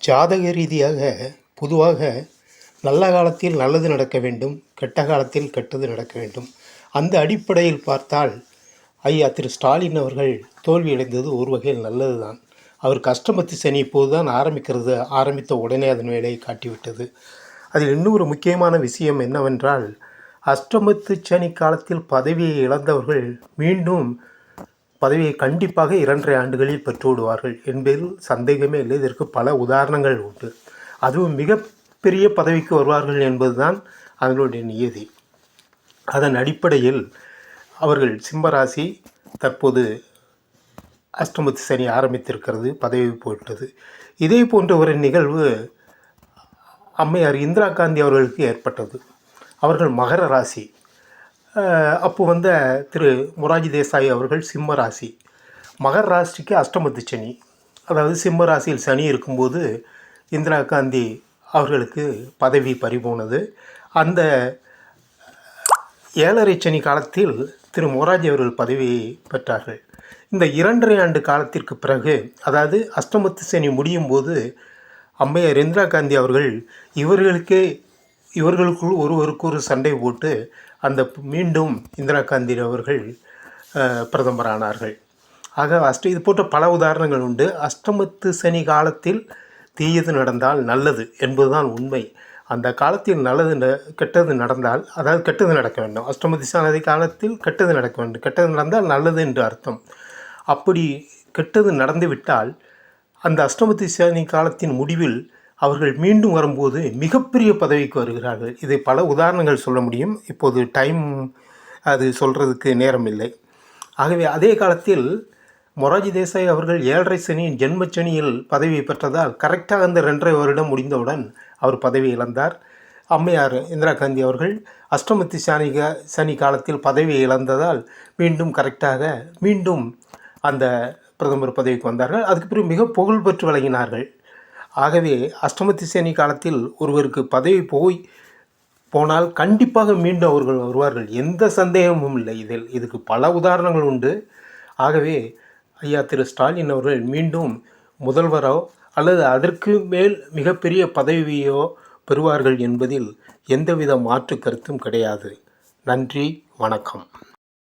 ஜாதக ரீதியாக பொதுவாக நல்ல காலத்தில் நல்லது நடக்க வேண்டும், கெட்ட காலத்தில் கெட்டது நடக்க வேண்டும். அந்த அடிப்படையில் பார்த்தால் ஐயா திரு ஸ்டாலின் அவர்கள் தோல்வியடைந்தது ஒரு வகையில் நல்லது தான். அவர் கஷ்டமத்து சனி இப்போது தான் ஆரம்பித்த உடனே அதன் வேலையை காட்டிவிட்டது. அதில் இன்னொரு முக்கியமான விஷயம் என்னவென்றால், அஷ்டமத்து சனி காலத்தில் பதவியை இழந்தவர்கள் மீண்டும் பதவியை கண்டிப்பாக 2.5 ஆண்டுகளில் பெற்றுவிடுவார்கள் என்பதில் சந்தேகமே இல்லை. இதற்கு பல உதாரணங்கள் உண்டு. அதுவும் மிகப்பெரிய பதவிக்கு வருவார்கள் என்பதுதான் அதனுடைய நியதி. அதன் அடிப்படையில் அவர்கள் சிம்மராசி தற்போது அஷ்டமத்து சனி ஆரம்பித்திருக்கிறது, பதவி போயிட்டது. இதே போன்ற ஒரு நிகழ்வு அம்மையார் இந்திரா காந்தி அவர்களுக்கு ஏற்பட்டது. அவர்கள் மகர ராசி. அப்போ வந்த திரு மொரார்ஜி தேசாய் அவர்கள் சிம்ம ராசி. மகர ராசிக்கு அஷ்டமத்து சனி, அதாவது சிம்ம ராசியில் சனி இருக்கும்போது இந்திரா காந்தி அவர்களுக்கு பதவி பறிபோனது. அந்த 7.5 சனி காலத்தில் திரு மொரார்ஜி அவர்கள் பதவியை பெற்றார்கள். இந்த 2.5 ஆண்டு காலத்திற்கு பிறகு, அதாவது அஷ்டமத்து சனி முடியும் போது அம்மையார் இந்திரா காந்தி அவர்கள் இவர்களுக்குள் ஒருவருக்கு ஒரு சண்டை போட்டு மீண்டும் இந்திரா காந்தி அவர்கள் பிரதமரானார்கள். ஆக இது போன்ற பல உதாரணங்கள் உண்டு. அஷ்டமத்து சனி காலத்தில் தீயது நடந்தால் நல்லது என்பதுதான் உண்மை. அந்த காலத்தில் கெட்டது நடந்தால், அதாவது கெட்டது நடக்க வேண்டும். அஷ்டமத்து சனி காலத்தில் கெட்டது நடக்க வேண்டும். கெட்டது நடந்தால் நல்லது என்று அர்த்தம். அப்படி கெட்டது நடந்துவிட்டால் அந்த அஷ்டமத்து சனி காலத்தின் முடிவில் அவர்கள் மீண்டும் வரும்போது மிகப்பெரிய பதவிக்கு வருகிறார்கள். இதை பல உதாரணங்கள் சொல்ல முடியும். இப்போது அது சொல்கிறதுக்கு நேரம் இல்லை. ஆகவே அதே காலத்தில் மொரார்ஜி தேசாய் அவர்கள் 7.5 சனி ஜென்மச்சனியில் பதவி பெற்றதால் கரெக்டாக அந்த 2.5 வருடம் முடிந்தவுடன் அவர் பதவி இழந்தார். அம்மையார் இந்திரா காந்தி அவர்கள் அஷ்டமத்து சனி காலத்தில் பதவியை இழந்ததால் மீண்டும் அந்த பிரதமர் பதவிக்கு வந்தார்கள். அதுக்கு பிறகு மிக புகழ் பெற்று விளங்கினார்கள். ஆகவே அஷ்டமத்து சனி காலத்தில் ஒருவருக்கு பதவி போனால் கண்டிப்பாக மீண்டும் அவர்கள் வருவார்கள். எந்த சந்தேகமும் இல்லை. இதுக்கு பல உதாரணங்கள் உண்டு. ஆகவே ஐயா திரு ஸ்டாலின் அவர்கள் மீண்டும் முதல்வரோ அல்லது அதற்கு மேல் மிகப்பெரிய பதவியோ பெறுவார்கள் என்பதில் எந்தவித மாற்று கருத்தும் கிடையாது. நன்றி, வணக்கம்.